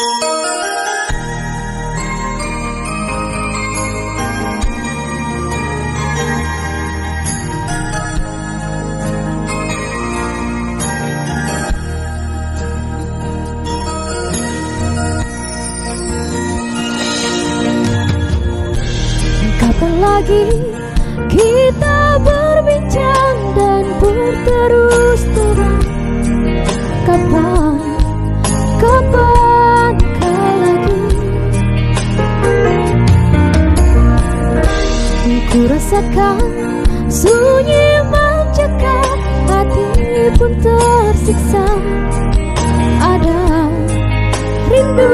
Kapan lagi kita berbincang dan berterus terang? Kapan kau lagi? Ku rasakan sunyi mencekam, hati pun tersiksa. Ada rindu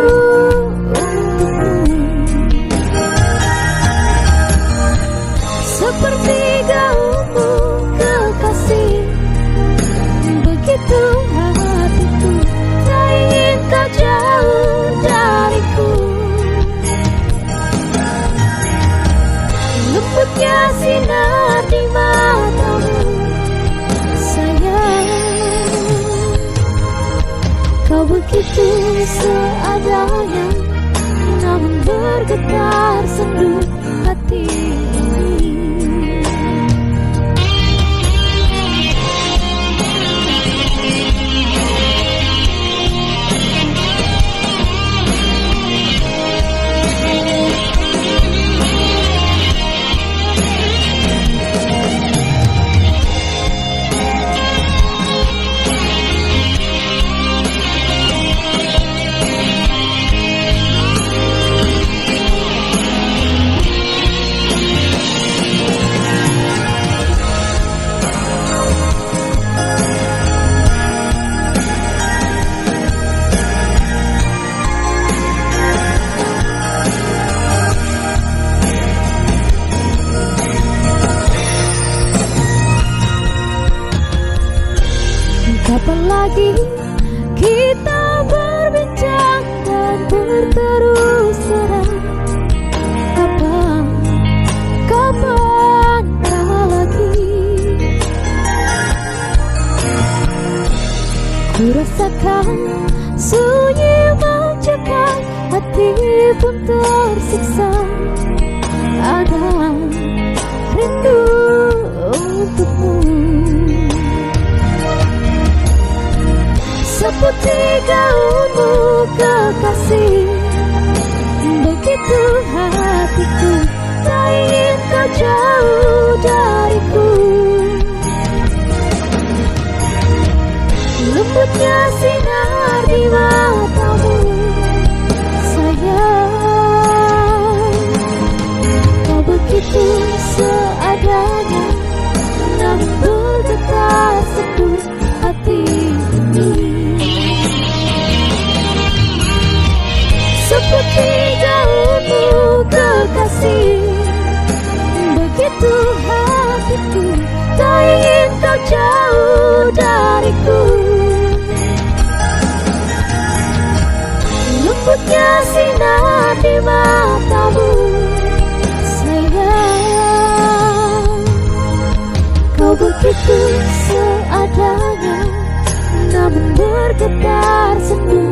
seperti gaungmu kekasih, begitu hatiku tak ingin kau jauh dariku. Lembutnya sinar di matamu, sayang, kau begitu seadanya, namun bergetar sendu hati. Kapan lagi kita berbincang dan berterus terang? Kapan lagi? Ku rasakan sunyi mencekam, hati pun tersiksa. Ada rindu untukmu seperti gaunmu kekasih, begitu hatiku tak ingin kau jauh dariku. Lembutnya sinar di matamu, sayang, kau begitu seadanya, namun bergetar sendu hati ini. Seperti gaunmu kekasih, begitu hatiku tak ingin kau jauh dariku. Lembutnya sinar di matamu, sayang, kau begitu seadanya, namun bergetar sendu